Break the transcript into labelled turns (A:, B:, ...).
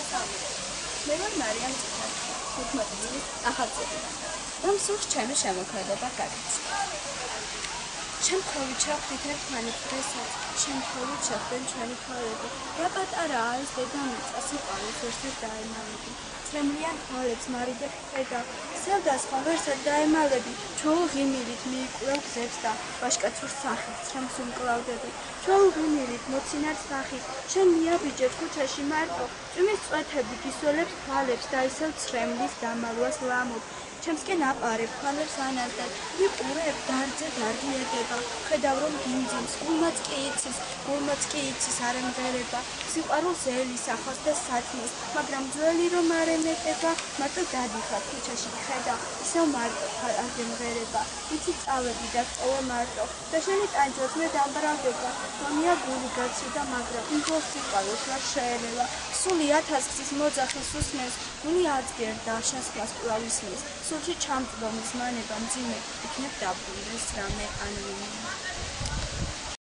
A: მე ვარ მარიამ წითელი 15 წლის ახალწელი და მსურს ჩემი შემოქმედება გაგიცნო. შემთხვევით ჩავხდით ერთმანეთს დღესაც, შემთხვევით შეხვდნენ ჩვენი თვალები. რა პატარაა ეს დედამიწა, სიყვარულს ვერსად დაემალები. ცრემლიან თვალებს მარიდებ ხედავ, სევდას ხომ ვერსად დაემალები. ჩვეულ ღიმილით მიიკვლევ გზებს და ვაშკაცურ სახით ცრემლს უმკლავდები. ჩვეულ ღიმილით მოცინარ სახით, შენ მიაბიჯე ქუჩაში მარტო, წვიმის წვეთები გისველებს თვალებს და ისევ ცრემლის დამალვას ლამობ. ჩემსკენ აპარებ თვალებს ანაზდად, ვიყურებ დარძე დარგი ერდება, ხედავ რომ გინძიმს, გულმაც კი იცის არ ემღერება, სიყვარულს ელის ახავს და სათნოს, მაგრამ ძველი რომ არ ემეტება, მარტო გადიხარ ქუჩაში ხედა, ისევ მარტო არ გემღერება, იცი წავედი და წოვე მარტო, და შენი ტანჯვაც მე დამბრალდება, მონია გული გაცივდა, მაგრამ იმ ძველ სიყვარულს რა შეელევა, სული 1000 გზის მოძახის უსმენს, გული აწგერდა შასხმას კვლავისმის, სულში ჩამწვდომის მანება მძიმე, იქნებ დაბრუნდეს რამე ან ვინმე.